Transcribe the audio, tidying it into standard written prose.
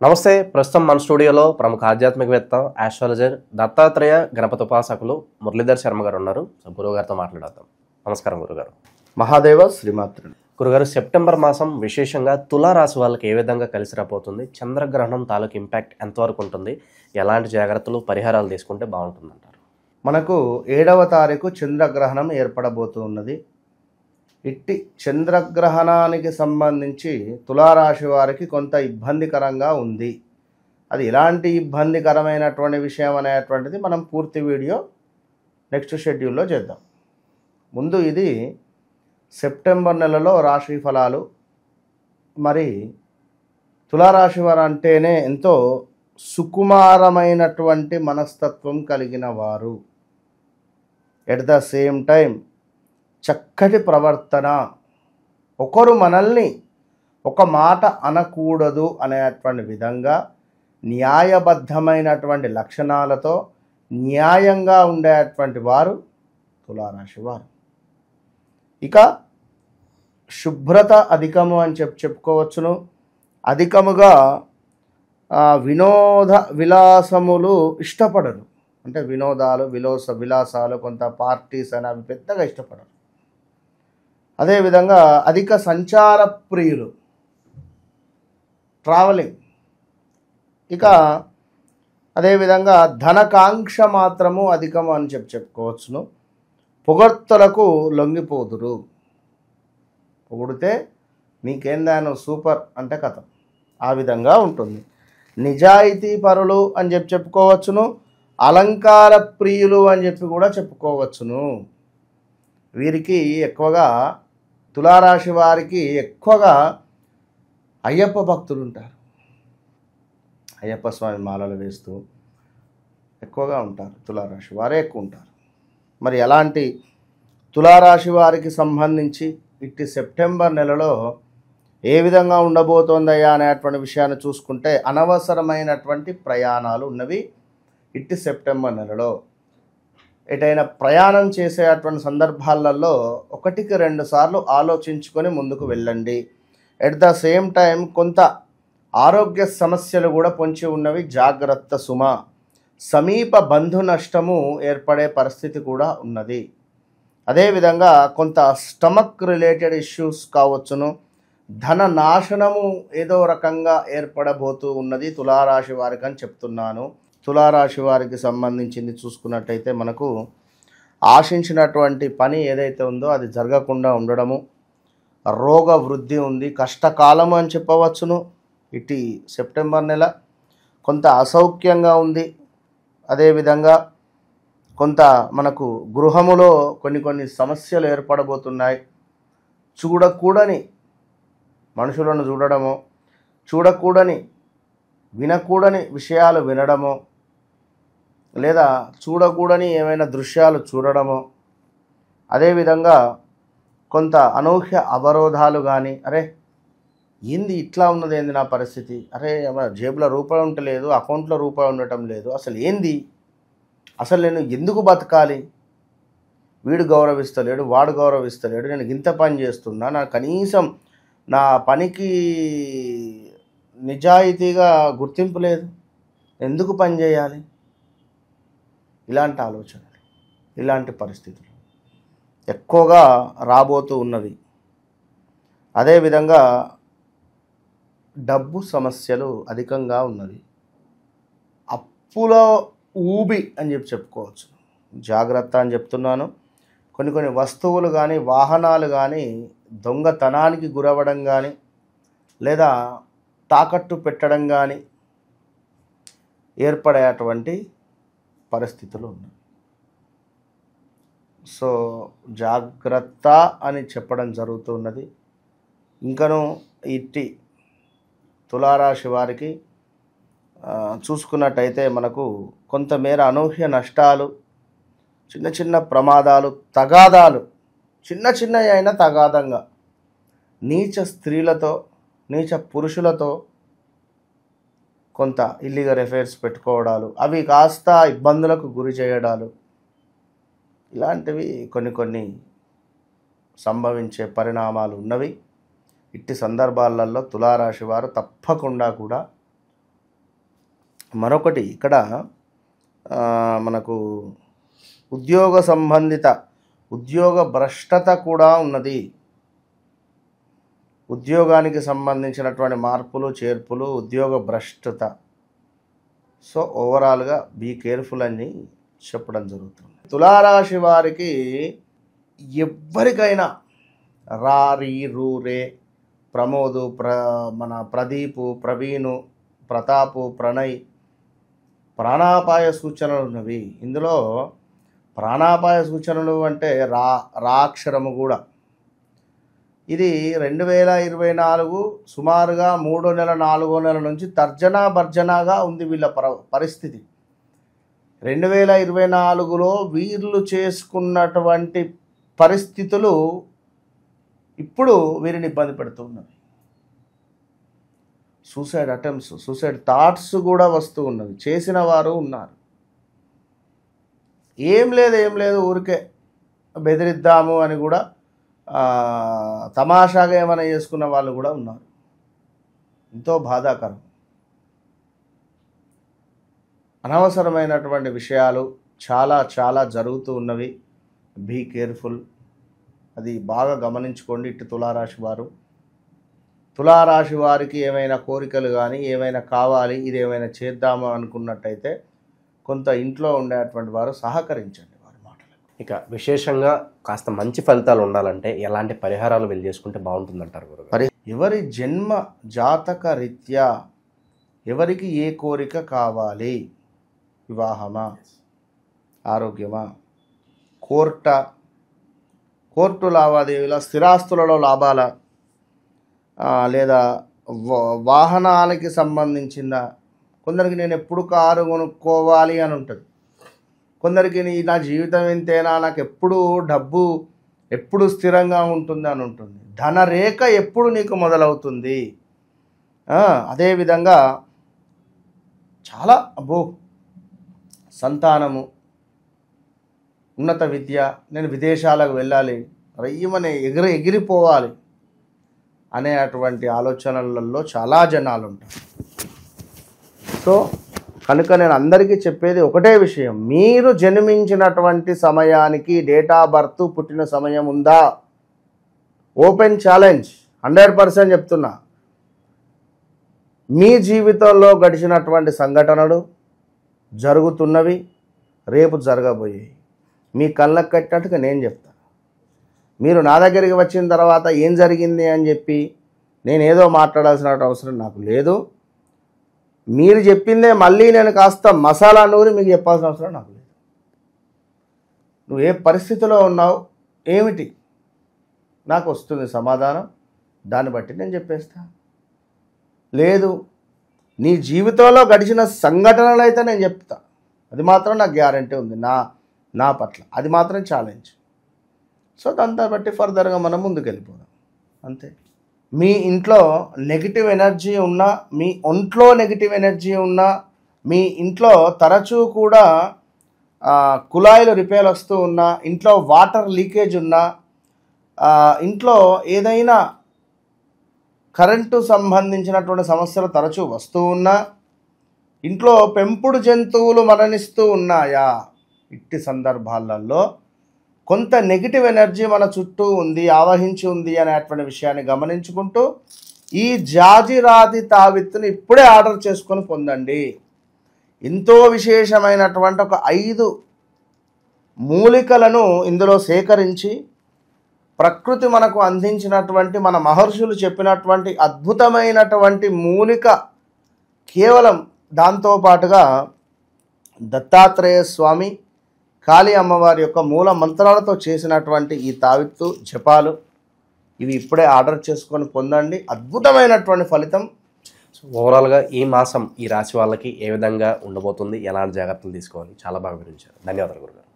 నమస్తే. ప్రస్తుతం మన స్టూడియోలో ప్రముఖ ఆధ్యాత్మికవేత్త, ఆస్ట్రాలజర్, దత్తాత్రేయ గణపతి ఉపాసకులు మురళీధర్ శర్మ గారు ఉన్నారు. సో గురువుగారితో మాట్లాడదాం. నమస్కారం గురుగారు. మహాదేవ శ్రీమాత్రుడు. గురుగారు, సెప్టెంబర్ మాసం విశేషంగా తులారాశి వాళ్ళకి ఏ విధంగా కలిసి రాబోతుంది? చంద్రగ్రహణం తాలూకు ఇంపాక్ట్ ఎంతవరకు ఉంటుంది? ఎలాంటి జాగ్రత్తలు, పరిహారాలు తీసుకుంటే బాగుంటుందంటారు? మనకు 7వ తారీఖు చంద్రగ్రహణం ఏర్పడబోతూ ఉన్నది. ఇట్టి చంద్రగ్రహణానికి సంబంధించి తులారాశి వారికి కొంత ఇబ్బందికరంగా ఉంది. అది ఎలాంటి ఇబ్బందికరమైనటువంటి విషయం అనేటువంటిది మనం పూర్తి వీడియో నెక్స్ట్ షెడ్యూల్లో చేద్దాం. ముందు ఇది సెప్టెంబర్ నెలలో రాశి ఫలాలు. మరి తులారాశి వారు అంటేనే ఎంతో సుకుమారమైనటువంటి మనస్తత్వం కలిగిన వారు. ఎట్ ద సేమ్ టైం చక్కటి ప్రవర్తన. ఒకరు మనల్ని ఒక మాట అనకూడదు అనేటువంటి విధంగా న్యాయబద్ధమైనటువంటి లక్షణాలతో న్యాయంగా ఉండేటువంటి వారు తులారాశి వారు. ఇక శుభ్రత అధికము అని చెప్పుకోవచ్చును. అధికముగా వినోద విలాసములు ఇష్టపడరు. అంటే వినోదాలు, విలాసాలు, కొంత పార్టీస్ అని అవి పెద్దగా ఇష్టపడరు. అదేవిధంగా అధిక సంచార ప్రియులు, ట్రావెలింగ్. ఇక అదేవిధంగా ధనకాంక్ష మాత్రము అధికము అని చెప్పుకోవచ్చును. పొగడ్తలకు లొంగిపోదురు. పొగిడితే నీకేందాను సూపర్ అంటే కథ, ఆ విధంగా ఉంటుంది. నిజాయితీ పరులు అని చెప్పుకోవచ్చును. అలంకార ప్రియులు అని చెప్పి కూడా చెప్పుకోవచ్చును. వీరికి ఎక్కువగా, తులారాశి వారికి ఎక్కువగా అయ్యప్ప భక్తులు ఉంటారు. అయ్యప్ప స్వామి మాలలు వేస్తూ ఎక్కువగా ఉంటారు. తులారాశి వారే ఎక్కువ ఉంటారు. మరి అలాంటి తులారాశి వారికి సంబంధించి ఇట్టి సెప్టెంబర్ నెలలో ఏ విధంగా ఉండబోతోందయ్యా అనేటువంటి విషయాన్ని చూసుకుంటే, అనవసరమైనటువంటి ప్రయాణాలు ఉన్నవి ఇట్టి సెప్టెంబర్ నెలలో. ఎటైనా ప్రయాణం చేసేటువంటి సందర్భాలలో 1-2 సార్లు ఆలోచించుకొని ముందుకు వెళ్ళండి. ఎట్ ద సేమ్ టైం కొంత ఆరోగ్య సమస్యలు కూడా పొంచి ఉన్నవి, జాగ్రత్త సుమ. సమీప బంధు నష్టము ఏర్పడే పరిస్థితి కూడా ఉన్నది. అదేవిధంగా కొంత స్టమక్ రిలేటెడ్ ఇష్యూస్ కావచ్చును. ధన నాశనము ఏదో రకంగా ఏర్పడబోతూ ఉన్నది తులారాశి వారికి అని చెప్తున్నాను. తులారాశి వారికి సంబంధించింది చూసుకున్నట్టయితే మనకు ఆశించినటువంటి పని ఏదైతే ఉందో అది జరగకుండా ఉండడము, రోగ వృద్ధి ఉంది, కష్టకాలము అని చెప్పవచ్చును. ఇటు సెప్టెంబర్ నెల కొంత అసౌఖ్యంగా ఉంది. అదేవిధంగా కొంత మనకు గృహములో కొన్ని సమస్యలు ఏర్పడబోతున్నాయి. చూడకూడని మనుషులను చూడడము, చూడకూడని వినకూడని విషయాలు వినడము, లేదా చూడకూడని ఏమైనా దృశ్యాలు చూడడము, అదేవిధంగా కొంత అనూహ్య అవరోధాలు కానీ, అరే ఏంది ఇట్లా ఉన్నది, ఏంది నా పరిస్థితి, అరే జేబులో రూపాయి ఉండలేదు, అకౌంట్లో రూపాయి ఉండటం లేదు, అసలు ఏంది, అసలు నేను ఎందుకు బతకాలి, వీడు గౌరవిస్తలేడు, వాడు గౌరవిస్తలేడు, నేను ఇంత పని చేస్తున్నా, నా కనీసం నా పనికి నిజాయితీగా గుర్తింపు లేదు, ఎందుకు పని చేయాలి, ఇలాంటి ఆలోచనలు, ఇలాంటి పరిస్థితులు ఎక్కువగా రాబోతూ ఉన్నవి. అదేవిధంగా డబ్బు సమస్యలు అధికంగా ఉన్నవి. అప్పుల ఊబి అని చెప్పుకోవచ్చు. జాగ్రత్త అని చెప్తున్నాను. కొన్ని వస్తువులు కానీ, వాహనాలు కానీ దొంగతనానికి గురవ్వడం కానీ, లేదా తాకట్టు పెట్టడం కానీ ఏర్పడేటువంటి పరిస్థితులు ఉన్నాయి. సో జాగ్రత్త అని చెప్పడం జరుగుతున్నది. ఇంకను ఇట్టి తులారాశి వారికి చూసుకున్నట్టయితే మనకు కొంతమేర అనూహ్య నష్టాలు, చిన్న ప్రమాదాలు, తగాదాలు, చిన్నవి అయినా తగాదంగా నీచ స్త్రీలతో, నీచ పురుషులతో కొంత ఇల్లీగల్ అఫైర్స్ పెట్టుకోవడాలు, అవి కాస్త ఇబ్బందులకు గురి చేయడాలు, ఇలాంటివి కొన్ని సంభవించే పరిణామాలు ఉన్నవి. ఇట్టి సందర్భాలలో తులారాశి వారు తప్పకుండా కూడా మరొకటి ఇక్కడ మనకు ఉద్యోగ సంబంధిత ఉద్యోగ భ్రష్టత కూడా ఉన్నది. ఉద్యోగానికి సంబంధించినటువంటి మార్పులు చేర్పులు, ఉద్యోగ భ్రష్టత. సో ఓవరాల్గా బీ కేర్ఫుల్ అని చెప్పడం జరుగుతుంది. తులారాశి వారికి ఎవ్వరికైనా రారి రూరే ప్రమోదు మన ప్రదీపు ప్రవీణు ప్రతాపు ప్రణయ్ ప్రాణాపాయ సూచనలు ఉన్నవి. ఇందులో ప్రాణాపాయ సూచనలు అంటే రాక్షరము కూడా. ఇది 2024 సుమారుగా 3వ నెల 4వ నెల నుంచి తర్జనా భర్జనాగా ఉంది వీళ్ళ పరిస్థితి. 2024లో వీళ్ళు చేసుకున్నటువంటి పరిస్థితులు ఇప్పుడు వీరిని ఇబ్బంది పెడుతూ ఉన్నవి. సూసైడ్ అటెంప్ట్స్, సూసైడ్ థాట్స్ కూడా వస్తూ ఉన్నవి. చేసిన వారు ఉన్నారు. ఏం లేదు ఊరికే బెదిరిద్దాము అని కూడా తమాషాగా ఏమైనా చేసుకున్న వాళ్ళు కూడా ఉన్నారు. ఎంతో బాధాకరం. అనవసరమైనటువంటి విషయాలు చాలా జరుగుతూ ఉన్నవి. Be careful. అది బాగా గమనించుకోండి. ఇటు తులారాశి వారు, తులారాశి వారికి ఏమైనా కోరికలు కానీ ఏమైనా కావాలి, ఇది ఏమైనా చేద్దాము అనుకున్నట్టయితే కొంత ఇంట్లో ఉండేటువంటి వారు సహకరించండి వారి మాటలకు. ఇక విశేషంగా కాస్త మంచి ఫలితాలు ఉండాలంటే ఎలాంటి పరిహారాలు వీళ్ళు చేసుకుంటే బాగుంటుందంటారు గురుగారు? ఎవరి జన్మ జాతక రీత్యా ఎవరికి ఏ కోరిక కావాలి, వివాహమా, ఆరోగ్యమా, కోర్టు లావాదేవీల, స్థిరాస్తులలో లాభాల, లేదా వాహనాలకి సంబంధించిందా. కొందరికి నేను ఎప్పుడు కారు కొనుక్కోవాలి అని ఉంటుంది. కొందరికి నా జీవితం ఇంతేనా, నాకు ఎప్పుడు డబ్బు ఎప్పుడు స్థిరంగా ఉంటుంది అని ఉంటుంది. ధనరేఖ ఎప్పుడు నీకు మొదలవుతుంది. అదేవిధంగా చాలా సంతానము, ఉన్నత విద్య, నేను విదేశాలకు వెళ్ళాలి, రయ్యమని ఎగిరిపోవాలి అనేటువంటి ఆలోచనలలో చాలా జనాలు ఉంటారు. సో కనుక నేను అందరికీ చెప్పేది ఒకటే విషయం, మీరు జన్మించినటువంటి సమయానికి డేట్ ఆఫ్ బర్త్ పుట్టిన సమయం ఉందా? ఓపెన్ ఛాలెంజ్, 100% చెప్తున్నా. మీ జీవితంలో గడిచినటువంటి సంఘటనలు జరుగుతున్నవి, రేపు జరగబోయేవి మీ కళ్ళకు కట్టినట్టుగా నేను చెప్తాను. మీరు నా దగ్గరికి వచ్చిన తర్వాత ఏం జరిగింది అని చెప్పి నేనేదో మాట్లాడాల్సిన అవసరం నాకు లేదు. మీరు చెప్పిందే మళ్ళీ నేను కాస్త మసాలా నూరి మీకు చెప్పాల్సిన అవసరం నాకు లేదు. నువ్వు ఏ పరిస్థితిలో ఉన్నావు, ఏమిటి, నాకు వస్తుంది సమాధానం, దాన్ని బట్టి నేను చెప్పేస్తా. లేదు నీ జీవితంలో గడిచిన సంఘటనలు అయితే నేను చెప్తా, అది మాత్రం నాకు గ్యారంటీ ఉంది నా పట్ల, అది మాత్రం ఛాలెంజ్. సో దాన్ని బట్టి ఫర్దర్గా మనం ముందుకు వెళ్ళిపోదాం అంతే. మీ ఇంట్లో నెగిటివ్ ఎనర్జీ ఉన్నా, మీ ఒంట్లో నెగిటివ్ ఎనర్జీ ఉన్నా, మీ ఇంట్లో తరచూ కూడా కుళాయిలు రిపేర్ వస్తూ ఉన్నా, ఇంట్లో వాటర్ లీకేజ్ ఉన్నా, ఇంట్లో ఏదైనా కరెంటు సంబంధించినటువంటి సమస్యలు తరచూ వస్తూ ఉన్నా, ఇంట్లో పెంపుడు జంతువులు మరణిస్తూ ఉన్నాయా, ఇట్టి సందర్భాలలో కొంత నెగిటివ్ ఎనర్జీ మన చుట్టూ ఉంది, ఆవహించి ఉంది అనేటువంటి విషయాన్ని గమనించుకుంటూ ఈ జాజిరాతి తావిత్తుని ఇప్పుడే ఆర్డర్ చేసుకొని పొందండి. ఎంతో విశేషమైనటువంటి ఒక 5 మూలికలను ఇందులో సేకరించి ప్రకృతి మనకు అందించినటువంటి మన మహర్షులు చెప్పినటువంటి అద్భుతమైనటువంటి మూలిక, కేవలం దాంతోపాటుగా దత్తాత్రేయ స్వామి, కాళీ అమ్మవారి యొక్క మూల మంత్రాలతో చేసినటువంటి ఈ తావిత్తు జపాలు, ఇవి ఇప్పుడే ఆర్డర్ చేసుకొని పొందండి. అద్భుతమైనటువంటి ఫలితం. ఓవరాల్గా ఈ మాసం ఈ రాశి వాళ్ళకి ఏ విధంగా ఉండబోతుంది, ఎలాంటి జాగ్రత్తలు తీసుకోవాలి, చాలా బాగా వివరించారు. ధన్యవాదాలు గురుగారు.